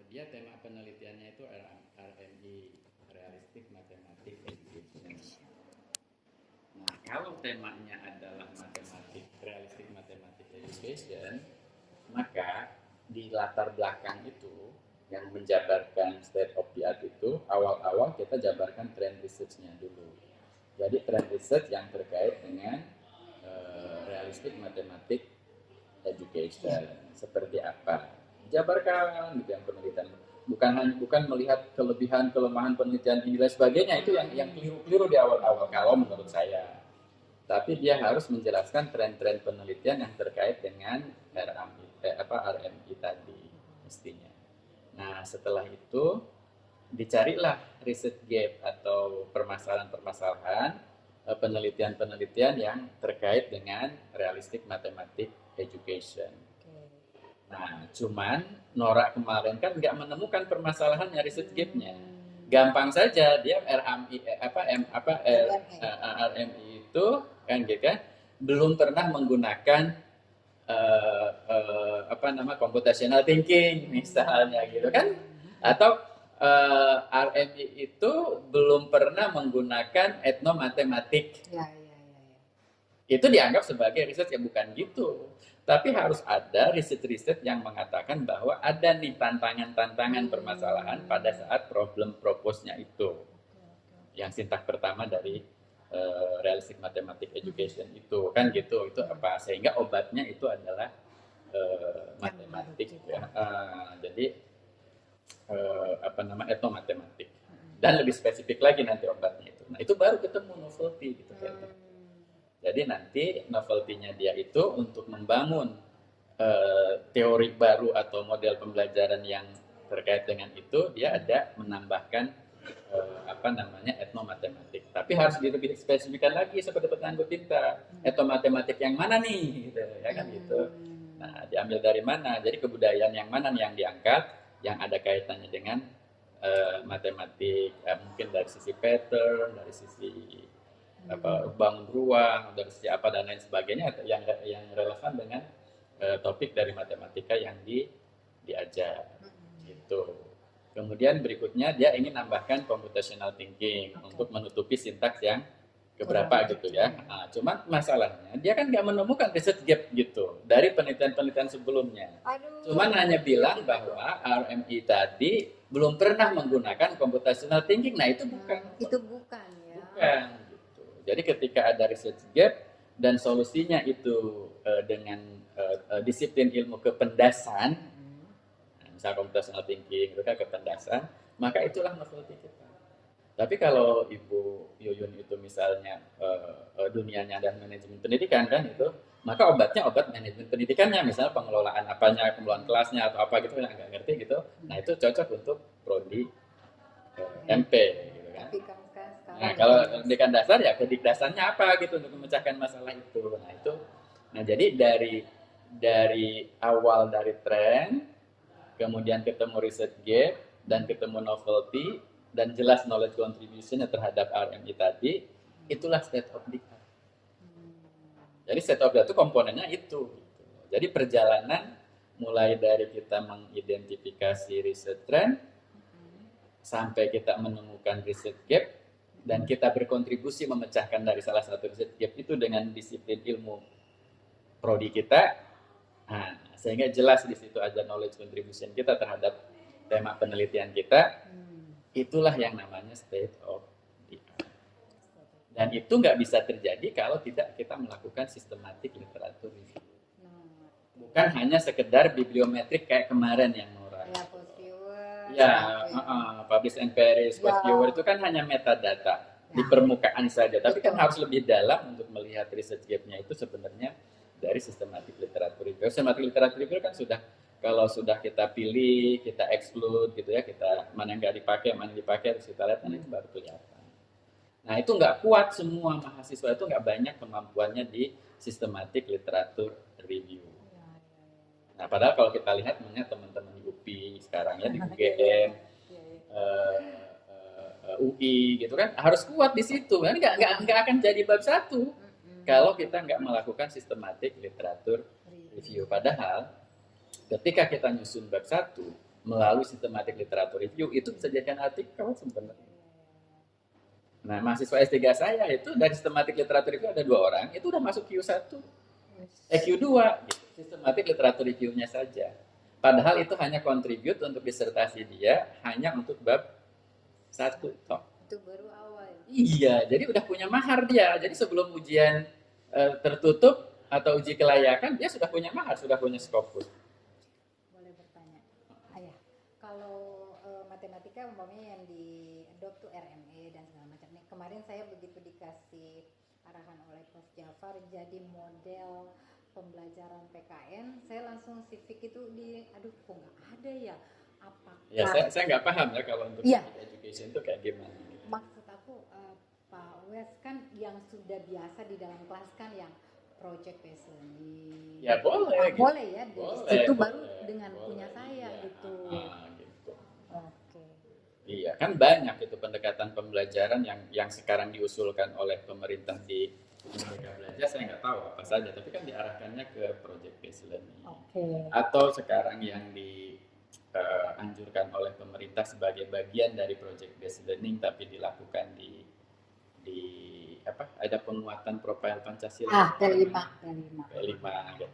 dia tema penelitiannya itu RMI, Realistic Mathematics Education. Nah, kalau temanya adalah matematik, Realistic Mathematics Education, maka di latar belakang itu yang menjabarkan state of the art itu, awal-awal kita jabarkan trend research-nya dulu. Jadi trend research yang terkait dengan realistic mathematics education seperti apa, jabarkan gitu yang penelitian, bukan melihat kelebihan kelemahan penelitian ini dan sebagainya, itu yang keliru di awal-awal kalau menurut saya. Tapi dia harus menjelaskan tren-tren penelitian yang terkait dengan RMI tadi mestinya. Nah, setelah itu dicarilah research gap atau permasalahan-permasalahan penelitian-penelitian yang terkait dengan realistic mathematics education. Nah, cuman Nora kemarin kan nggak menemukan permasalahannya research gap-nya. Gampang saja dia RMI itu kan gitu kan belum pernah menggunakan computational thinking misalnya gitu kan, atau RMI itu belum pernah menggunakan etnomatematik. Itu dianggap sebagai riset, ya bukan gitu. Tapi harus ada riset-riset yang mengatakan bahwa ada nih tantangan-tantangan permasalahan pada saat problem propose-nya itu. Yang sintak pertama dari realistic mathematics education itu kan gitu, itu apa, sehingga obatnya itu adalah matematik ya. Jadi etnomatematik, dan lebih spesifik lagi nanti obatnya itu. Nah, itu baru ketemu novelty gitu kan. Jadi nanti novelty-nya dia itu untuk membangun teori baru atau model pembelajaran yang terkait dengan itu, dia ada menambahkan etnomatematik. Tapi harus lebih spesifikkan lagi seperti pertanyaan Bu Tinta, etnomatematik yang mana nih gitu ya kan gitu. Nah, diambil dari mana? Jadi kebudayaan yang mana nih yang diangkat yang ada kaitannya dengan matematik, mungkin dari sisi pattern, dari sisi bangun ruang, dari sisi apa dan lain sebagainya yang relevan dengan topik dari matematika yang diajar gitu. Kemudian berikutnya dia ingin nambahkan computational thinking untuk menutupi sintaks yang keberapa gitu ya. Nah, cuman masalahnya dia kan nggak menemukan research gap gitu dari penelitian-penelitian sebelumnya. Cuman hanya bilang bahwa RMI tadi belum pernah menggunakan computational thinking. Nah, itu bukan. Itu bukan ya. Bukan gitu. Jadi ketika ada research gap dan solusinya itu dengan disiplin ilmu kependasan, misal computational thinking itu kan kependasan, maka itulah novelty kita. Tapi kalau Ibu Yuyun itu misalnya dunianya dan manajemen pendidikan kan itu, maka obatnya obat manajemen pendidikannya, misalnya pengelolaan apanya, pengelolaan kelasnya atau apa gitu yang nggak ngerti gitu. Nah, itu cocok untuk prodi MP gitu kan. Nah, kalau pendidikan dasar ya dasarnya apa gitu untuk memecahkan masalah itu. Nah, itu. Nah, jadi dari awal dari tren, kemudian ketemu research gap, dan ketemu novelty, dan jelas knowledge contribution terhadap RMI tadi, itulah state of the art. Jadi state of the art itu komponennya itu. Jadi perjalanan mulai dari kita mengidentifikasi research trend, sampai kita menemukan research gap, dan kita berkontribusi memecahkan dari salah satu research gap itu dengan disiplin ilmu prodi kita. Nah, sehingga jelas di situ ada knowledge contribution kita terhadap tema penelitian kita. Itulah yang namanya state of the art. Dan itu nggak bisa terjadi kalau tidak kita melakukan systematic literature review. Bukan hanya sekedar bibliometrik kayak kemarin yang Nora. Publish and perish, quote viewer itu kan hanya metadata di permukaan saja. Tapi kan harus lebih dalam untuk melihat research gap-nya itu sebenarnya dari systematic literature review. Systematic literature review kan kalau sudah kita pilih, kita exclude gitu ya, kita mana yang nggak dipakai, mana yang dipakai, terus kita lihat, itu baru kelihatan. Nah, itu nggak kuat, semua mahasiswa itu nggak banyak kemampuannya di systematic literature review. Nah, padahal kalau kita lihat teman-teman di UPI sekarang ya, di UGM, UI gitu kan, harus kuat di situ. Kan nggak akan jadi bab 1 kalau kita nggak melakukan systematic literature review. Padahal ketika kita nyusun bab 1, melalui systematic literature review itu bisa dijadikan artikel sebenarnya. Nah, mahasiswa S3 saya itu dari systematic literature review ada 2 orang, itu udah masuk Q1, Q2, gitu. Systematic literature review-nya saja. Padahal itu hanya contribute untuk disertasi dia hanya untuk bab 1 toh. Itu baru awal. Iya, jadi udah punya mahar dia. Jadi sebelum ujian tertutup atau uji kelayakan, dia sudah punya mahar, sudah punya skopus. Boleh bertanya, Ayah, kalau matematika umpamanya yang di adopt tuh RME dan segala macam. Nih kemarin saya begitu dikasih arahan oleh Prof. Jafar jadi model pembelajaran PKN, saya langsung civic itu aduh kok nggak ada ya, apakah Ya, saya nggak paham ya kalau untuk Iya. education itu kayak gimana. Maksud aku Pak Wes kan yang sudah biasa di dalam kelas kan yang project based learning. Ya boleh. Gitu. Boleh ya, Boleh, itu boleh, baru dengan boleh, punya saya iya. gitu. Gitu. Oke. Iya, kan banyak itu pendekatan pembelajaran yang sekarang diusulkan oleh pemerintah di Merdeka Belajar, saya nggak tahu apa saja, tapi kan diarahkannya ke project based learning. Oke. Atau sekarang yang dianjurkan oleh pemerintah sebagai bagian dari project based learning tapi dilakukan di apa? Ada penguatan profil Pancasila. P5. Gitu.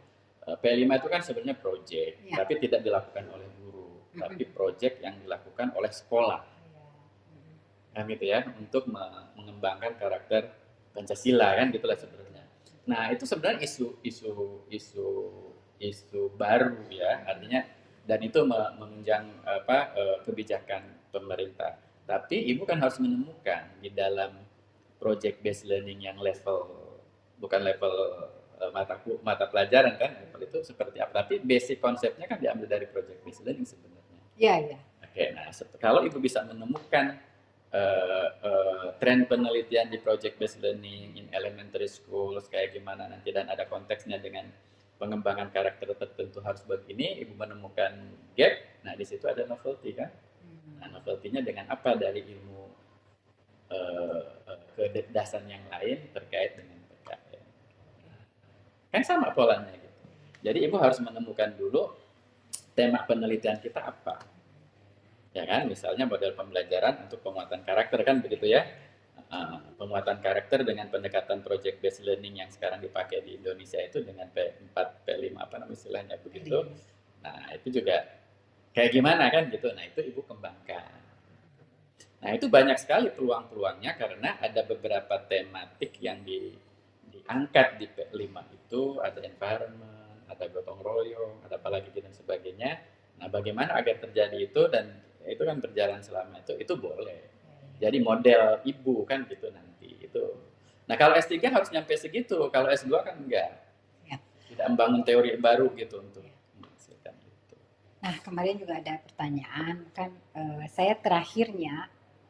P5 itu kan sebenarnya project, Ya. tapi tidak dilakukan oleh guru, tapi project yang dilakukan oleh sekolah. Kan gitu ya, untuk mengembangkan karakter Pancasila kan gitulah sebenarnya. Nah, itu sebenarnya isu baru ya, artinya dan itu menunjang kebijakan pemerintah. Tapi Ibu kan harus menemukan di dalam project based learning yang bukan level mata pelajaran kan, level itu seperti apa. Tapi basic konsepnya kan diambil dari project based learning sebenarnya. Iya. Oke, nah kalau Ibu bisa menemukan tren penelitian di project based learning in elementary schools kayak gimana nanti dan ada konteksnya dengan pengembangan karakter tertentu harus begini, Ibu menemukan gap, nah di situ ada novelty kan. Nah, novelty-nya dengan apa dari ilmu kedasan yang lain terkait dengan PKN. Kan sama polanya gitu. Jadi Ibu harus menemukan dulu tema penelitian kita apa. Ya kan, misalnya model pembelajaran untuk penguatan karakter kan begitu ya. Penguatan karakter dengan pendekatan project based learning yang sekarang dipakai di Indonesia itu dengan P4, P5 apa namanya istilahnya begitu. Nah, itu juga kayak gimana kan gitu. Nah, itu Ibu kembangkan. Nah, itu banyak sekali peluang-peluangnya karena ada beberapa tematik yang diangkat di P5 itu, ada environment, ada gotong royong, ada apalagi dan sebagainya. Nah, bagaimana agar terjadi itu dan itu kan berjalan selama itu boleh. Jadi model Ibu kan gitu nanti itu. Nah, kalau S3 harus nyampe segitu, kalau S2 kan enggak. Ya. Tidak membangun teori baru gitu untuk menghasilkan itu. Nah, kemarin juga ada pertanyaan kan, saya terakhirnya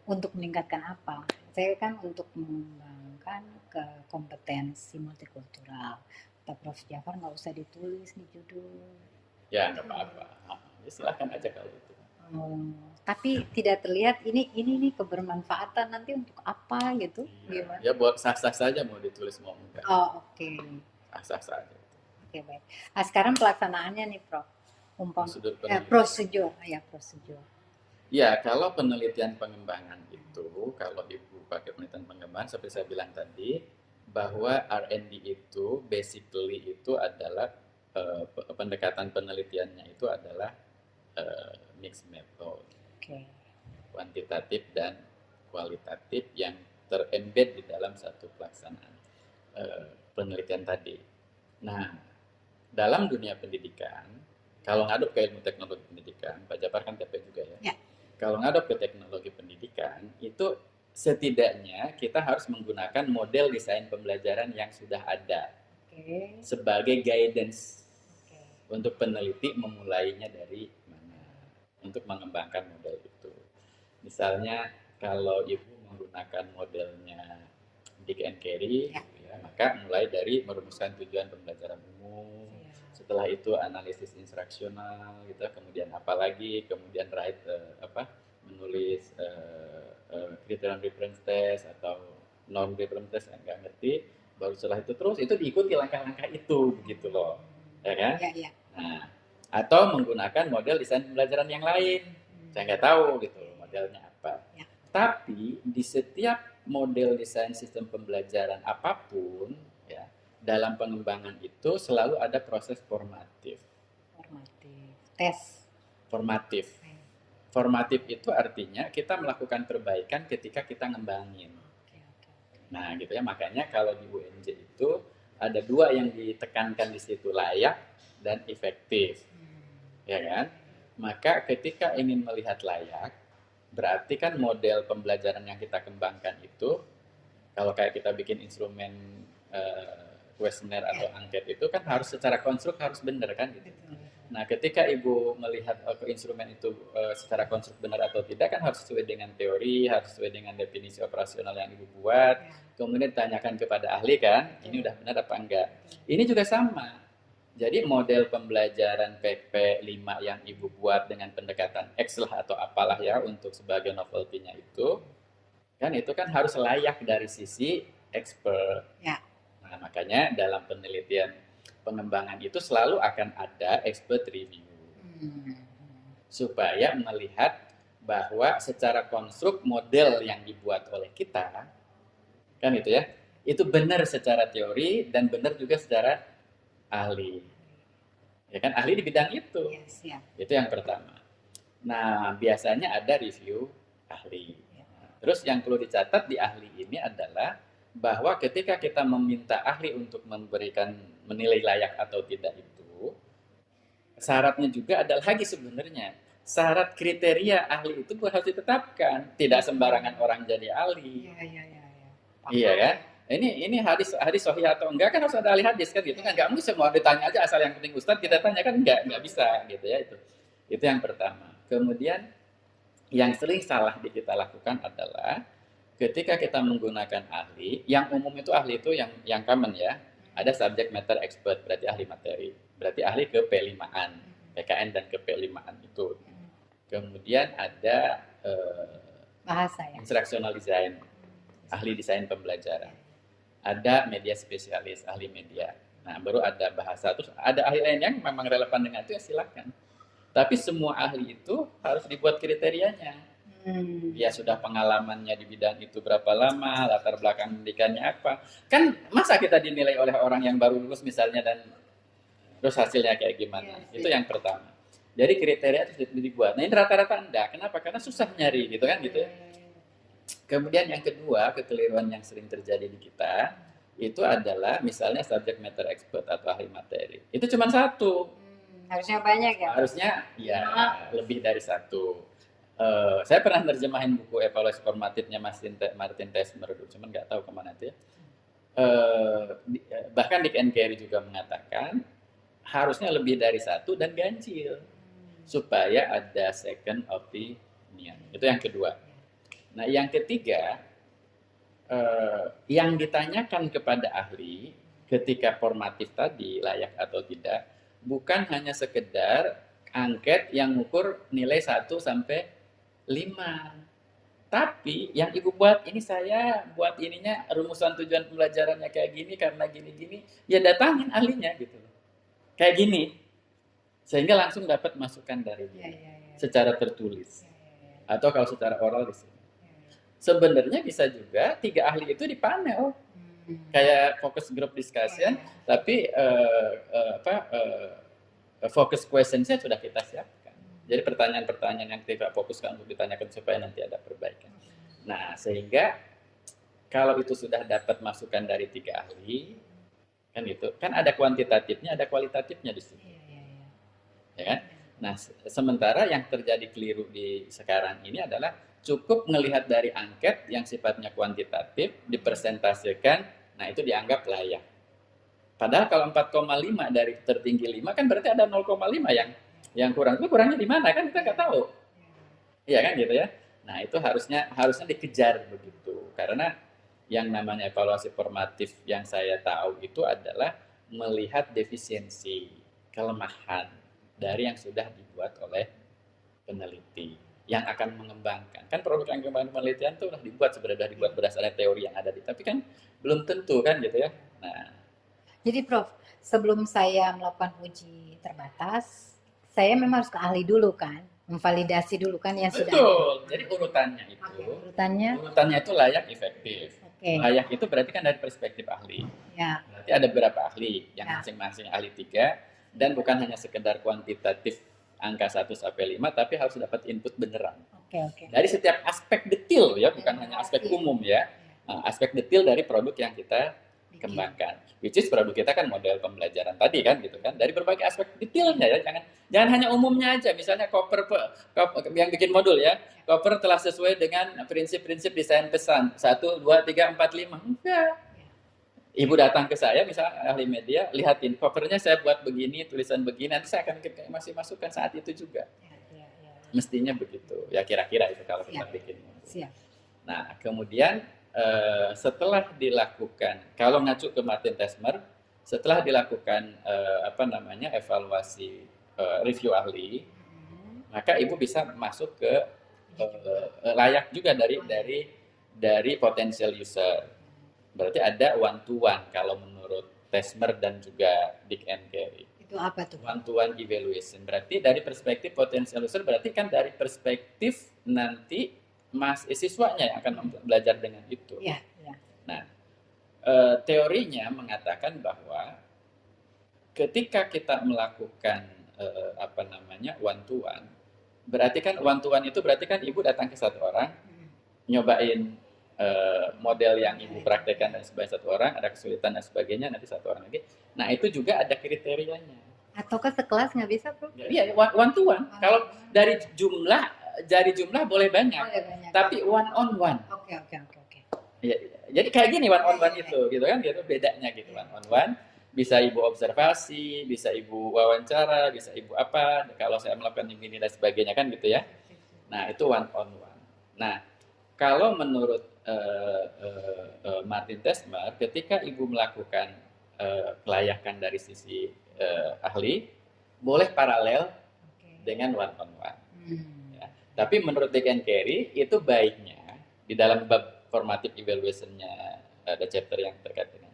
untuk meningkatkan apa? Saya kan untuk mengembangkan ke kompetensi multikultural. Kata Prof. Jafar nggak usah ditulis nih judul. Ya, nggak apa-apa. Ya, silakan aja kalau itu. Tapi tidak terlihat ini nih kebermanfaatan nanti untuk apa gitu, gimana? Ya buat sah-sah saja mau ditulis mau enggak. Oke. Sah-sah saja. Oke, baik. Nah, sekarang pelaksanaannya nih, Prof. Prosedur. Ya, kalau penelitian pengembangan itu, kalau Ibu pakai penelitian pengembangan seperti saya bilang tadi, bahwa R&D itu basically itu adalah pendekatan penelitiannya itu adalah mixed method. Kuantitatif dan kualitatif yang terembed di dalam satu pelaksanaan penelitian tadi. Nah, dalam dunia pendidikan, kalau ngadep ke ilmu teknologi pendidikan, Pak Jafar kan TP juga ya. Kalau ngadep ke teknologi pendidikan, itu setidaknya kita harus menggunakan model desain pembelajaran yang sudah ada sebagai guidance untuk peneliti memulainya dari mana untuk mengembangkan model itu. Misalnya kalau Ibu menggunakan modelnya Dick and Carey, ya, maka mulai dari merumuskan tujuan pembelajaran umum, setelah itu analisis instruksional, gitu, kemudian apalagi, kemudian menulis criterion reference test atau norm reference test yang nggak ngerti, baru setelah itu terus itu diikuti langkah-langkah itu, begitu loh, ya kan? Ya. Nah, atau menggunakan model desain pembelajaran yang lain. Saya nggak tahu gitu modelnya apa. Ya. Tapi di setiap model desain sistem pembelajaran apapun, ya, dalam pengembangan itu selalu ada proses formatif. Tes. Formatif. Formatif itu artinya kita melakukan perbaikan ketika kita ngembangin. Nah, gitu ya. Makanya kalau di UNJ itu ada dua yang ditekankan di situ, layak dan efektif. Ya kan? Maka ketika ingin melihat layak, berarti kan model pembelajaran yang kita kembangkan itu, kalau kayak kita bikin instrumen kuesioner atau angket itu kan harus secara konstruk harus benar kan gitu. Nah, ketika Ibu melihat instrumen itu secara konstruk benar atau tidak kan harus sesuai dengan teori, harus sesuai dengan definisi operasional yang Ibu buat. Kemudian ditanyakan kepada ahli kan, ini udah benar apa enggak. Ini juga sama. Jadi model pembelajaran PP 5 yang Ibu buat dengan pendekatan X lah atau apalah ya untuk sebagai novelty-nya itu kan harus layak dari sisi expert. Ya. Nah, makanya dalam penelitian pengembangan itu selalu akan ada expert review. Supaya melihat bahwa secara konstruk model yang dibuat oleh kita kan itu ya, itu benar secara teori dan benar juga secara ahli. Ya kan, ahli di bidang itu. Yes, ya. Itu yang pertama. Nah, biasanya ada review ahli. Terus yang perlu dicatat di ahli ini adalah bahwa ketika kita meminta ahli untuk menilai layak atau tidak itu, syaratnya juga ada lagi sebenarnya. Syarat kriteria ahli itu harus ditetapkan. Tidak sembarangan orang jadi ahli. Iya kan? Ini hadis sahih atau enggak kan harus ada ahli hadis kan gitu kan, nggak mungkin semua ditanya aja asal yang penting Ustadz kita tanya kan nggak bisa gitu ya. Itu yang pertama. Kemudian yang sering salah kita lakukan adalah ketika kita menggunakan ahli, yang umum itu ahli itu yang common ya, ada subject matter expert berarti ahli materi, berarti ahli ke P5-an, PKN dan ke P5-an itu. Kemudian ada bahasa ya, instructional design, ahli desain pembelajaran. Ada media spesialis, ahli media. Nah, baru ada bahasa. Terus ada ahli lain yang memang relevan dengan itu ya silakan. Tapi semua ahli itu harus dibuat kriterianya. Ya sudah pengalamannya di bidang itu berapa lama, latar belakang pendidikannya apa. Kan masa kita dinilai oleh orang yang baru lulus misalnya dan terus hasilnya kayak gimana. Itu yang pertama. Jadi kriteria itu dibuat. Nah, ini rata-rata enggak. Kenapa? Karena susah nyari gitu kan gitu. Kemudian yang kedua, kekeliruan yang sering terjadi di kita itu adalah misalnya subject matter expert atau ahli materi. Itu cuma satu. Harusnya banyak ya? Harusnya ya lebih dari satu. Saya pernah nerjemahin buku evaluasi formatifnya Martin Tesmer dulu, cuman nggak tahu kemana itu ya. Bahkan Dick and Carey juga mengatakan harusnya lebih dari satu dan ganjil supaya ada second opinion. Itu yang kedua. Nah, yang ketiga, yang ditanyakan kepada ahli ketika formatif tadi layak atau tidak, bukan hanya sekedar angket yang mengukur nilai 1 sampai 5. Tapi yang Ibu buat ini saya buat ininya rumusan tujuan pembelajarannya kayak gini karena gini-gini, ya datangin ahlinya gitu. Kayak gini. Sehingga langsung dapat masukan dari dia secara tertulis. Atau kalau secara oral di sini. Sebenarnya bisa juga 3 ahli itu di panel. Kayak focus group discussion, tapi focus questions-nya sudah kita siapkan. Jadi pertanyaan-pertanyaan yang kita fokuskan untuk ditanyakan supaya nanti ada perbaikan. Nah, sehingga kalau itu sudah dapat masukan dari 3 ahli, kan itu kan ada kuantitatifnya, ada kualitatifnya di sini. Ya kan? Nah, sementara yang terjadi keliru di sekarang ini adalah cukup melihat dari angket yang sifatnya kuantitatif, dipresentasikan, nah itu dianggap layak. Padahal kalau 4,5 dari tertinggi 5 kan berarti ada 0,5 yang kurang. Itu kurangnya di mana kan kita nggak tahu. Iya kan gitu ya. Nah, itu harusnya dikejar begitu. Karena yang namanya evaluasi formatif yang saya tahu itu adalah melihat defisiensi, kelemahan dari yang sudah dibuat oleh peneliti yang akan mengembangkan. Kan produk yang kembang penelitian itu sudah dibuat berdasarkan teori yang ada tapi kan belum tentu kan gitu ya. Nah, jadi Prof, sebelum saya melakukan uji terbatas, saya memang harus ke ahli dulu kan, memvalidasi dulu kan yang sudah ada. Betul. Jadi urutannya itu, Oke, urutannya, urutannya itu layak, efektif. oke, Layak itu berarti kan dari perspektif ahli. ya, Berarti ada beberapa ahli, yang Ya. masing-masing ahli 3, dan bukan hanya sekedar kuantitatif angka 1 sampai 5, tapi harus dapat input beneran. oke, Dari setiap aspek detail ya, bukan hanya aspek umum ya. Aspek detail dari produk yang kita kembangkan. Which is produk kita kan model pembelajaran tadi kan gitu kan. Dari berbagai aspek detailnya ya, jangan hanya umumnya aja. Misalnya Koper yang bikin modul ya. Koper telah sesuai dengan prinsip-prinsip desain pesan 1 2 3 4 5. Enggak. Ibu datang ke saya, misalnya ahli media, lihatin covernya saya buat begini, tulisan begini, nanti saya akan masih masukkan saat itu juga. Ya. Mestinya begitu. Ya kira-kira itu kalau kita Siap. bikin. Siap. Nah, kemudian setelah dilakukan, kalau ngacu ke Martin Tesmer, setelah dilakukan evaluasi review ahli, maka ibu bisa masuk ke layak juga dari potential user. Berarti ada one to one kalau menurut Tesmer dan juga Dick and Carey. Itu apa tuh? One to one evaluation. Berarti dari perspektif potential user, berarti kan dari perspektif nanti siswanya yang akan belajar dengan itu. Ya. Nah, teorinya mengatakan bahwa ketika kita melakukan one to one, berarti kan one to one itu berarti kan ibu datang ke satu orang, nyobain model yang ibu praktekkan dan sebagai satu orang, ada kesulitan dan sebagainya, nanti satu orang lagi. Nah, itu juga ada kriterianya. Atau ke sekelas nggak bisa tuh? Iya, one to one. Kalau dari jumlah boleh banyak, tapi one on one. Oke. Ya, jadi kayak gini one on one itu, gitu kan? Gitu bedanya gitu. One on one bisa ibu observasi, bisa ibu wawancara, bisa ibu apa. Kalau saya melakukan ini dan sebagainya kan gitu ya. Nah, itu one on one. Nah, kalau menurut Martin Tesmer, ketika ibu melakukan kelayakan dari sisi ahli, boleh paralel dengan one on one. Ya. Tapi menurut Dick and Carey, itu baiknya di dalam bab formative evaluation-nya ada chapter yang terkait dengan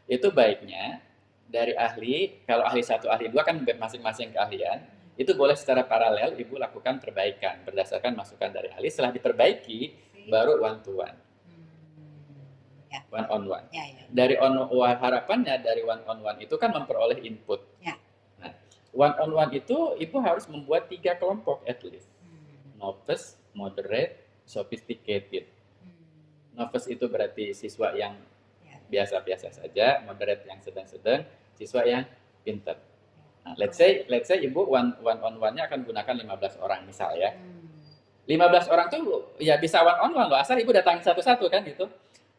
itu baiknya dari ahli, kalau ahli 1, ahli 2 kan masing-masing keahlian, itu boleh secara paralel ibu lakukan perbaikan berdasarkan masukan dari ahli. Setelah diperbaiki, baru one to one. One on one. Dari harapannya dari one on one itu kan memperoleh input. Nah, one on one itu ibu harus membuat 3 kelompok at least. Novice, moderate, sophisticated. Novice itu berarti siswa yang biasa-biasa saja, moderate yang sedang-sedang, siswa yang pintar. Nah, let's say ibu one on one-nya akan gunakan 15 orang misal ya. 15 orang tuh ya bisa one on one loh, asal ibu datang satu-satu kan gitu.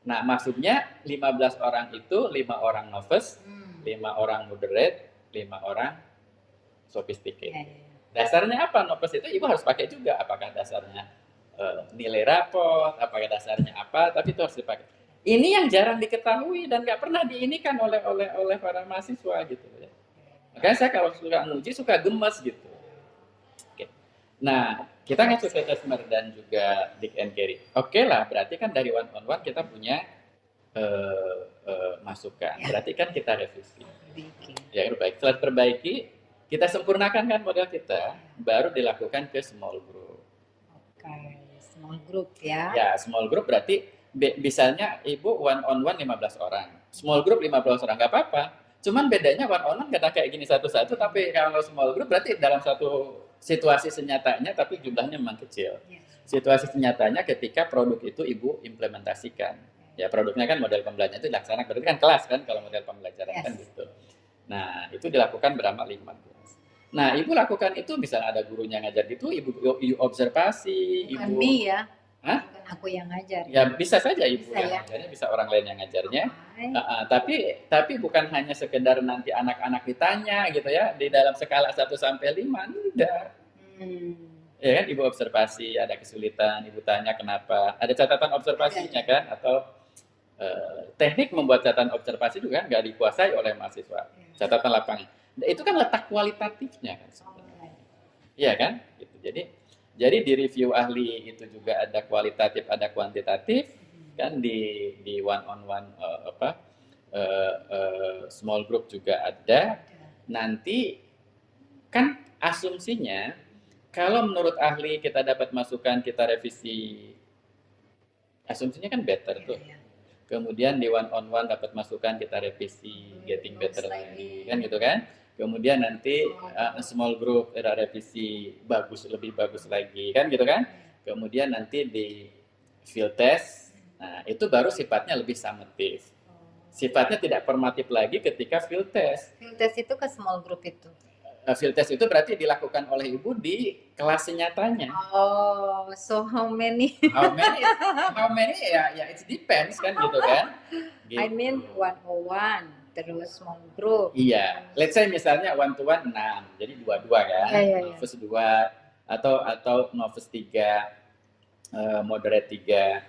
Nah, maksudnya 15 orang itu 5 orang novice, 5 orang moderate, 5 orang sophisticated. Dasarnya apa novice itu ibu harus pakai juga, apakah dasarnya nilai raport, apakah dasarnya apa, tapi itu harus dipakai. Ini yang jarang diketahui dan nggak pernah diinikan oleh para mahasiswa gitu ya. Makanya saya kalau suka nguji suka gemes gitu. Oke. Nah, kita ngacu ke Tesmer dan juga Dick and Carey. Oke lah, berarti kan dari one on one kita punya masukan. Berarti kan kita revisi. Ya, baik. Setelah perbaiki, kita sempurnakan kan model kita, baru dilakukan ke small group. Oke, small group ya. Ya, small group berarti misalnya ibu one on one 15 orang. Small group 15 orang, nggak apa-apa. Cuman bedanya one on one kadang kayak gini satu-satu, tapi kalau small group berarti dalam satu situasi senyatanya, tapi jumlahnya memang kecil. Situasi senyatanya ketika produk itu ibu implementasikan. Ya, produknya kan model pembelajaran itu dilaksanakan, berarti kan kelas kan kalau model pembelajaran kan gitu. Nah, itu dilakukan berapa 15. Nah, ibu lakukan itu misalnya ada gurunya ngajar gitu, ibu observasi, Bukan ibu ya. Hah? Bukan aku yang ngajar. Ya bisa saja ibu bisa, yang ngajarnya, bisa orang lain yang ngajarnya. Tapi bukan hanya sekedar nanti anak-anak ditanya gitu ya di dalam skala 1 sampai 5, enggak. Ya kan ibu observasi, ada kesulitan, ibu tanya kenapa, ada catatan observasinya kan, atau teknik membuat catatan observasi juga nggak dikuasai oleh mahasiswa. Catatan lapangan. Nah, itu kan letak kualitatifnya kan sebenarnya. Iya kan? Gitu. Jadi di review ahli itu juga ada kualitatif, ada kuantitatif, kan di one on one small group juga ada. Nanti kan asumsinya kalau menurut ahli kita dapat masukan, kita revisi, asumsinya kan better tuh. Iya. Kemudian di one on one dapat masukan, kita revisi, getting better lagi, kan gitu kan. Kemudian nanti small group kita revisi, lebih bagus lagi, kan gitu kan. Kemudian nanti di field test, nah itu baru sifatnya lebih summative. Sifatnya tidak formatif lagi ketika field test. Field test itu ke small group itu. Field test itu berarti dilakukan oleh ibu di kelas nyatanya. Oh, so how many? How many ya it depends kan gitu kan. Gitu. I mean 101 terus small group. Iya, let's say misalnya one to one 6, jadi 2-2 kan. Iya. Novice 2 atau novice 3, moderate 3,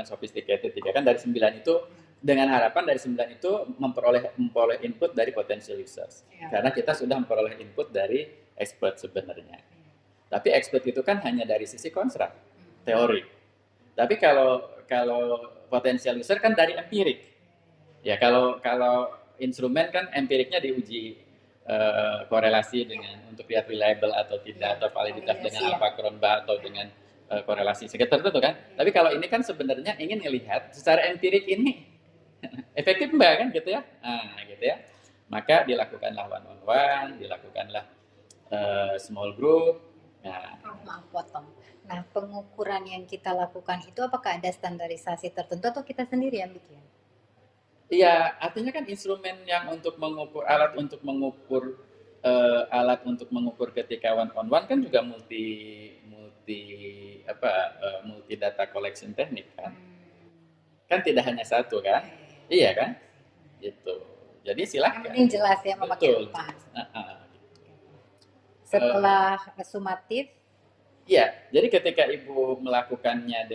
sophisticated 3 kan dari 9 itu, dengan harapan dari 9 itu memperoleh input dari potential users. Ya. Karena kita sudah memperoleh input dari expert sebenarnya. Tapi expert itu kan hanya dari sisi konstruk, teori. Tapi kalau potential user kan dari empirik. Ya kalau instrumen kan empiriknya diuji korelasi dengan untuk lihat reliable atau tidak, atau validitas dengan apa Cronbach atau dengan korelasi sekitar tertentu kan. Tapi kalau ini kan sebenarnya ingin melihat secara empirik ini efektif mbak kan gitu ya. Nah gitu ya. Maka dilakukanlah one on one, dilakukanlah small group. Nah, Maaf potong. Nah, pengukuran yang kita lakukan itu apakah ada standarisasi tertentu atau kita sendiri yang bikin? iya, artinya kan instrumen yang untuk mengukur alat untuk mengukur ketika one on one kan juga multi data collection teknik kan. Kan tidak hanya satu kan? Iya kan? Gitu. Jadi silakan. Yang penting jelas ya memakai apa. Setelah sumatif. Iya, jadi ketika ibu melakukannya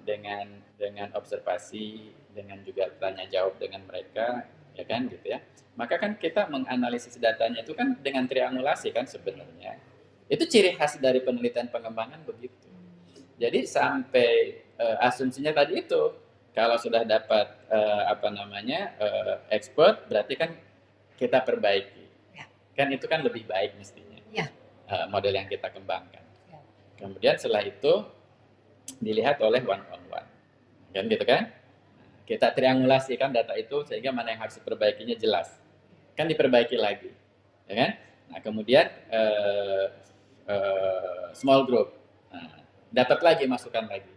dengan observasi, dengan juga tanya jawab dengan mereka, ya kan gitu ya. Maka kan kita menganalisis datanya itu kan dengan triangulasi kan sebenarnya. Itu ciri khas dari penelitian pengembangan begitu. Jadi sampai asumsinya tadi itu, kalau sudah dapat expert, berarti kan kita perbaiki. Ya. Kan itu kan lebih baik mestinya. Ya. Model yang kita kembangkan. Kemudian setelah itu dilihat oleh one on one, kan gitu kan? Kita triangulasikan data itu sehingga mana yang harus diperbaikinya jelas, kan diperbaiki lagi, ya kan? Nah kemudian small group, dapat lagi masukan lagi,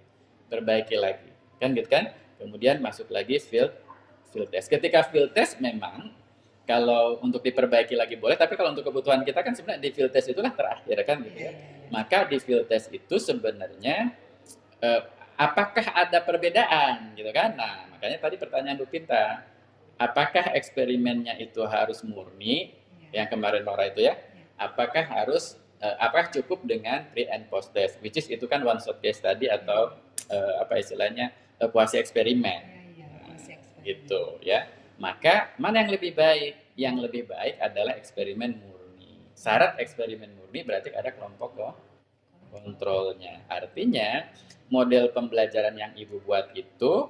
perbaiki lagi, kan gitu kan? Kemudian masuk lagi field test. Ketika field test memang kalau untuk diperbaiki lagi boleh, tapi kalau untuk kebutuhan kita kan sebenarnya di field test itulah terakhir kan gitu ya. Maka di field test itu sebenarnya apakah ada perbedaan gitu kan? Nah makanya tadi pertanyaan Bu Pinta, apakah eksperimennya itu harus murni yang kemarin Nora itu ya? Apakah cukup dengan pre and post test, which is itu kan one shot case tadi atau istilahnya kuasi eksperimen, gitu ya. Maka mana yang lebih baik? Yang lebih baik adalah eksperimen murni. Syarat eksperimen murni berarti ada kelompok kontrolnya. Artinya model pembelajaran yang ibu buat itu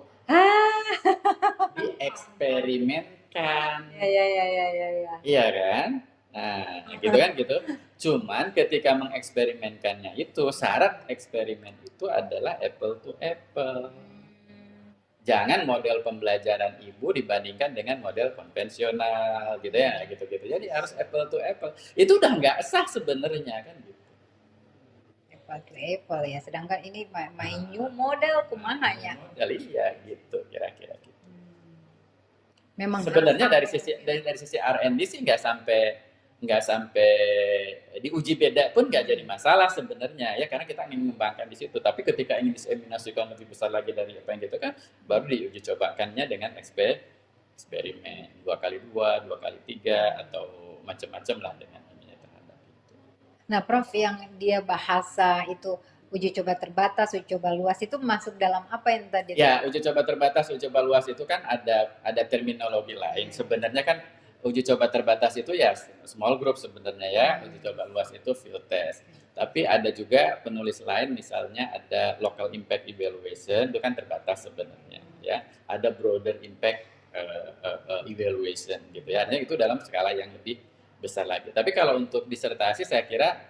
dieksperimenkan. Ya. Iya kan? Nah, gitu kan gitu. Cuman ketika mengeksperimenkannya itu, syarat eksperimen itu adalah apple to apple. Jangan model pembelajaran ibu dibandingkan dengan model konvensional gitu ya, gitu-gitu. Jadi harus apple to apple. Itu udah nggak sah sebenarnya kan gitu. Apple to apple ya, sedangkan ini main new model kumaha ya. Model iya gitu kira-kira gitu. Memang sebenarnya dari sisi R&D sih nggak sampai diuji beda pun nggak jadi masalah sebenarnya ya, karena kita ingin mengembangkan di situ. Tapi ketika ingin diseminasikan lebih besar lagi dari apa yang gitu kan, baru diuji cobakannya dengan eksperimen 2x2, 2x3 atau macam-macam lah dengan ininya terhadap itu. Nah, Prof, yang dia bahasa itu uji coba terbatas, uji coba luas itu masuk dalam apa yang tadi? Ya, uji coba terbatas, uji coba luas itu kan ada terminologi lain. Sebenarnya kan uji coba terbatas itu ya small group sebenarnya ya, uji coba luas itu field test. Tapi ada juga penulis lain, misalnya ada local impact evaluation, itu kan terbatas sebenarnya ya. Ada broader impact evaluation gitu ya. Artinya itu dalam skala yang lebih besar lagi. Tapi kalau untuk disertasi saya kira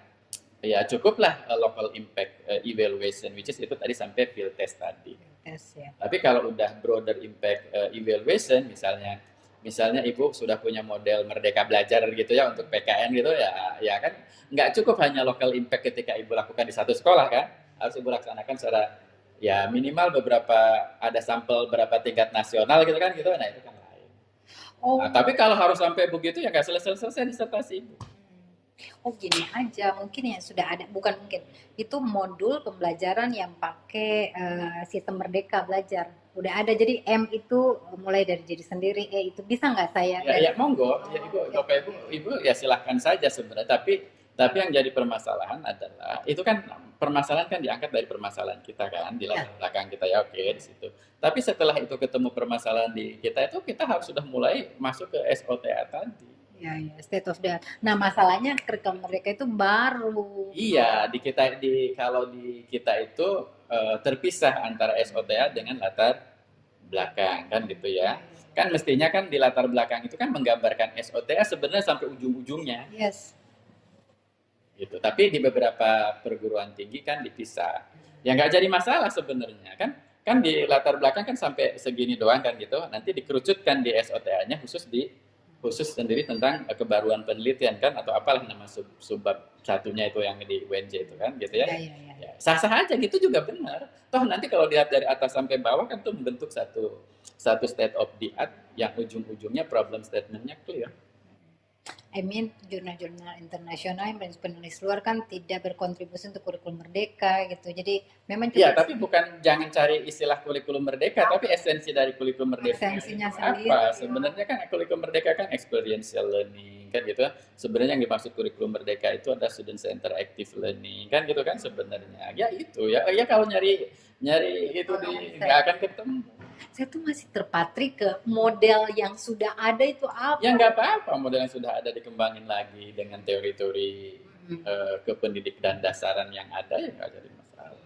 ya cukuplah local impact evaluation, which is itu tadi sampai field test tadi. Tes ya. Tapi kalau udah broader impact evaluation, misalnya ibu sudah punya model Merdeka Belajar gitu ya untuk PKN gitu ya kan nggak cukup hanya local impact ketika ibu lakukan di satu sekolah kan, harus ibu laksanakan secara ya minimal beberapa ada sampel berapa tingkat nasional gitu kan gitu, nah itu kan lain. Oh, Nah, tapi kalau harus sampai begitu ya nggak selesai disertasi ibu. oh gini aja, mungkin ya sudah ada, bukan mungkin, itu modul pembelajaran yang pakai sistem Merdeka Belajar. Udah ada, jadi M itu mulai dari diri sendiri, E itu bisa nggak saya? Ya monggo, ya Bapak Ibu ya silahkan saja sebenarnya. Tapi yang jadi permasalahan adalah itu kan permasalahan kan diangkat dari permasalahan kita kan di latar belakang kita ya oke di situ. Tapi setelah itu ketemu permasalahan di kita itu kita harus sudah mulai masuk ke SOTA tadi. Ya, state of the art. Nah, masalahnya kurikulum Merdeka itu baru. Iya, kalau di kita itu terpisah antara SOTA dengan latar belakang kan gitu ya. Kan mestinya kan di latar belakang itu kan menggambarkan SOTA sebenarnya sampai ujung-ujungnya. Yes. Gitu. Tapi di beberapa perguruan tinggi kan dipisah. Ya nggak jadi masalah sebenarnya kan. Kan di latar belakang kan sampai segini doang kan gitu. Nanti dikerucutkan di SOTA-nya khusus sendiri tentang kebaruan penelitian kan atau apalah nama subbab satunya itu yang di UNJ itu kan gitu ya. Ya, sah-sah aja gitu juga benar. Toh nanti kalau dilihat dari atas sampai bawah kan tuh membentuk satu state of the art yang ujung-ujungnya problem statement-nya clear. I mean, jurnal-jurnal internasional yang penulis luar kan tidak berkontribusi untuk kurikulum Merdeka gitu. Jadi memang ya, tapi bukan jangan cari istilah kurikulum Merdeka, tapi esensi dari kurikulum Merdeka. Esensinya sendiri. Apa? Sebenarnya kan kurikulum Merdeka kan experiential learning kan gitu. Sebenarnya yang dimaksud kurikulum Merdeka itu ada student center active learning kan gitu kan sebenarnya. Ya itu ya. Ya kalau nyari itu nggak akan ketemu. Saya tuh masih terpatri ke model yang sudah ada itu apa? Ya nggak apa-apa, model yang sudah ada dikembangin lagi dengan teori-teori kependidik dan dasaran yang ada ya nggak jadi masalah.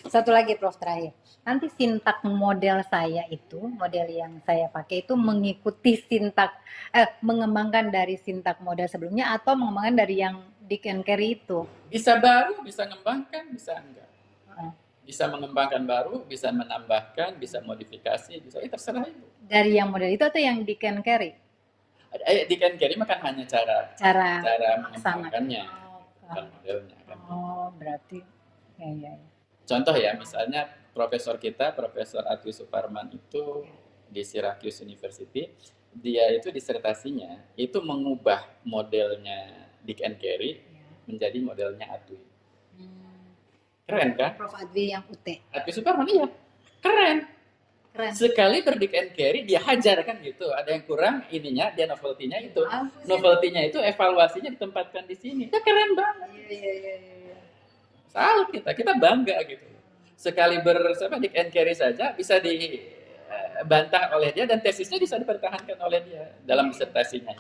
Satu lagi Prof terakhir, nanti sintak model saya itu, model yang saya pakai itu mengikuti sintak, mengembangkan dari sintak model sebelumnya atau mengembangkan dari yang Dick and Carey itu? Bisa baru, bisa ngembangkan, bisa enggak. Bisa mengembangkan baru, bisa menambahkan, bisa modifikasi, bisa terserah ibu. Dari yang model itu atau yang Dick and Carey? Dick and Carey kan hanya cara mengembangkannya, bukan modelnya. Kan. Oh, berarti ya. Contoh ya, misalnya Profesor Atwi Suparman itu di Syracuse University, dia itu disertasinya itu mengubah modelnya Dick and Carey menjadi modelnya Atwi. Keren kan? Prof Adwi yang UT. Atwi Suparman iya, keren. Sekali Dick and Carey dia hajar kan gitu. Ada yang kurang ininya, dia novelty-nya itu. Novelty-nya itu evaluasinya ditempatkan di sini. Itu keren banget. Iya. Salut kita bangga gitu. Sekali Dick and Carey saja bisa dibantah oleh dia dan tesisnya bisa dipertahankan oleh dia dalam disertasinya.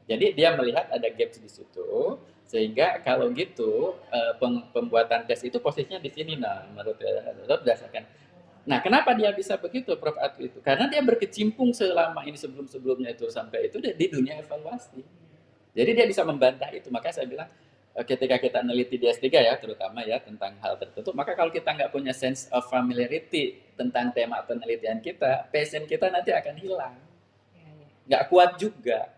Jadi dia melihat ada gaps di situ. Sehingga kalau gitu pembuatan tes itu posisinya di sini menurut berdasarkan. Nah, kenapa dia bisa begitu Prof Atwi itu? Karena dia berkecimpung selama ini sebelumnya itu sampai itu di dunia evaluasi. Jadi dia bisa membantah itu. Makanya saya bilang ketika kita meneliti di S3 ya terutama ya tentang hal tertentu, maka kalau kita nggak punya sense of familiarity tentang tema penelitian kita, passion kita nanti akan hilang. Nggak kuat juga.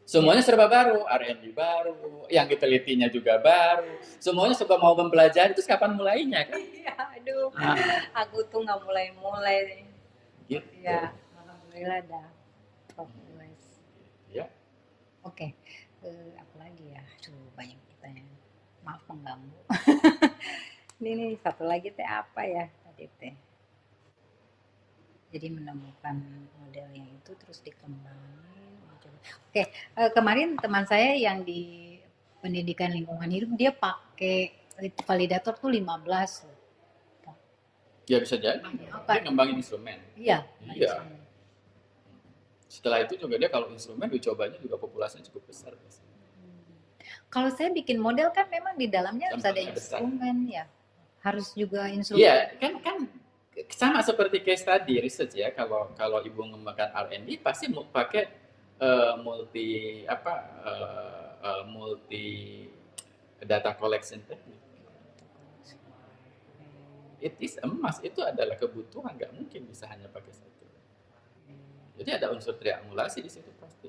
Semuanya serba baru, R&D baru, yang ditelitinya juga baru. Semuanya serba mau mempelajari, terus kapan mulainya kan? Iya, aduh. Aku tuh nggak mulai. Gitu. Ya, alhamdulillah dah. Ya. Oke. Apa lagi ya? Banyak pertanyaan. Maaf mengganggu. Ini satu lagi teh apa ya tadi teh? Jadi menemukan modelnya itu terus dikembangin. Oke, kemarin teman saya yang di pendidikan lingkungan hidup dia pakai validator tuh 15. Ya bisa jadi. Dia ngembangin instrumen. Iya. Setelah itu juga dia kalau instrumen dicobanya juga populasinya cukup besar. Kalau saya bikin model kan memang di dalamnya harus ada instrumen ya. Harus juga instrumen. Iya, kan sama seperti case study research ya. Kalau ibu mengembangkan R&D pasti mau pakai multi data collection technique. It is emas, itu adalah kebutuhan, nggak mungkin bisa hanya pakai satu. Jadi ada unsur triangulasi di situ pasti.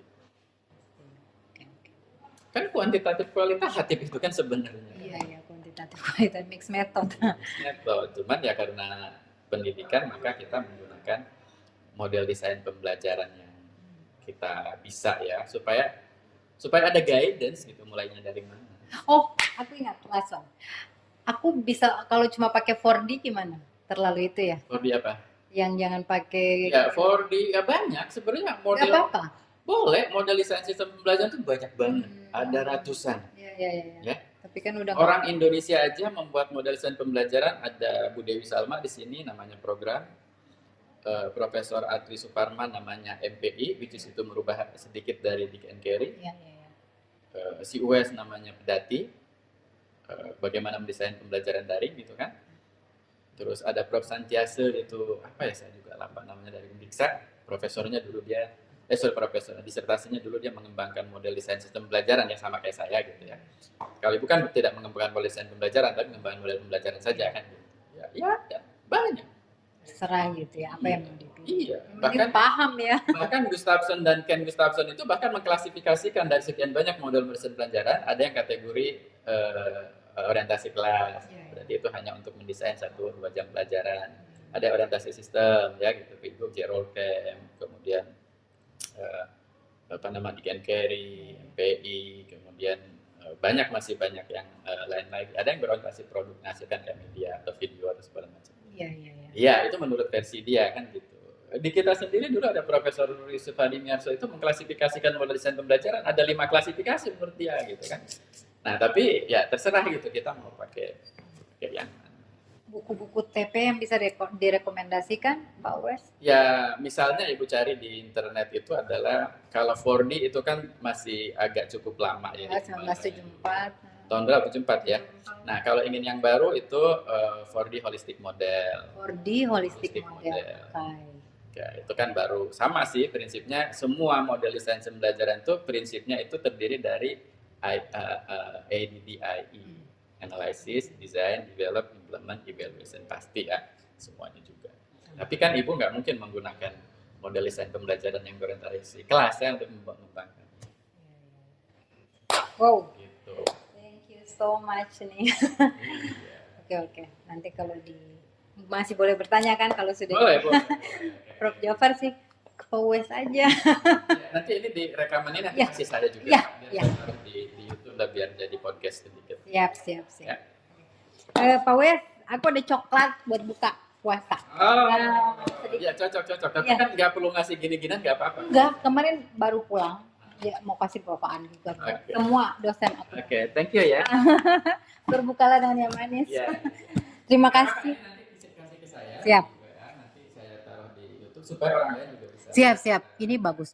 Kan kuantitatif kualitatif itu kan sebenarnya. Iya, kuantitatif kualitatif mix method. Cuman ya karena pendidikan maka kita menggunakan model desain pembelajaran yang kita bisa ya supaya ada guidance gitu, mulainya dari mana. Oh, aku ingat last one. Aku bisa kalau cuma pakai 4D gimana? Terlalu itu ya? 4D apa? Yang jangan pakai. Ya 4D ya banyak sebenarnya model. Nggak apa-apa. Boleh, model desain sistem pembelajaran itu banyak banget. Ada ratusan. Iya. Ya. Tapi kan udah orang Indonesia aja membuat model desain pembelajaran. Ada Bu Dewi Salma di sini namanya program. Profesor Atri Suparman namanya MPI, which is itu merubah sedikit dari Dick and Carey. Iya. Si Uwes namanya Pedati. Bagaimana mendesain pembelajaran daring gitu kan. Terus ada Prof Santiase itu apa ya, saya juga lupa namanya, dari Undiksa. Profesornya dulu dia profesor disertasinya dulu dia mengembangkan model desain sistem pembelajaran yang sama kayak saya gitu ya. Kalau ibu kan tidak mengembangkan model desain pembelajaran tapi mengembangkan model pembelajaran saja kan gitu. Ya banyak. Terserah gitu ya apa yang mau dipilih. Iya, bahkan paham ya. Bahkan Gustafsson dan Ken Gustafsson itu bahkan mengklasifikasikan dari sekian banyak model desain pembelajaran, ada yang kategori orientasi kelas. Berarti itu hanya untuk mendesain 1-2 jam pelajaran. Ada orientasi sistem ya gitu, Pitbook, Gerald Camp, kemudian Dick and Carey, MPI, kemudian masih banyak yang lain lagi. Ada yang berorientasi produk, menghasilkan kayak media atau video atau segala macam. Iya, itu menurut versi dia kan gitu. Di kita sendiri dulu ada Profesor Yusuf Hadi Miarso itu mengklasifikasikan model desain pembelajaran, ada 5 klasifikasi menurut dia gitu kan. Nah tapi ya terserah gitu, kita mau pakai yang mana. Buku-buku TP yang bisa direkomendasikan Pak Wes? Ya misalnya ibu cari di internet itu adalah, kalau 4D itu kan masih agak cukup lama ya. 1974. Tahun berapa? 74 ya. Nah kalau ingin yang baru itu 4D Holistic Model. 4D Holistic Model. Ya, itu kan baru, sama sih prinsipnya. Semua model desain pembelajaran itu prinsipnya itu terdiri dari ADDIE, Analysis, Design, Develop, Implement, Evaluation, pasti ya semuanya juga. Tapi kan ibu nggak mungkin menggunakan model desain pembelajaran yang berorientasi kelas ya untuk mengembangkan. Wow. Gitu. Thank you so much nih. Oke. Nanti kalau masih boleh bertanya kan kalau sudah. Boleh. Prof Jafar sih ke Wes aja. Nanti ini di rekaman ini nanti masih saya juga. Iya. Di YouTube lah biar jadi podcast sedikit. Siap. Ya. Pak Wes, aku ada coklat buat buka puasa. Iya cocok. Tapi kan nggak perlu ngasih gini-ginian, nggak apa-apa. Enggak, kemarin baru pulang. Ya mau kasih bapaan juga. Semua dosen aku. Oke, thank you ya. Berbukalah dengan yang manis. Ya. Terima kasih. Nanti bisa kasih ke saya. Siap. Nanti saya taruh di YouTube supaya orang lain juga bisa. Siap. Ini bagus.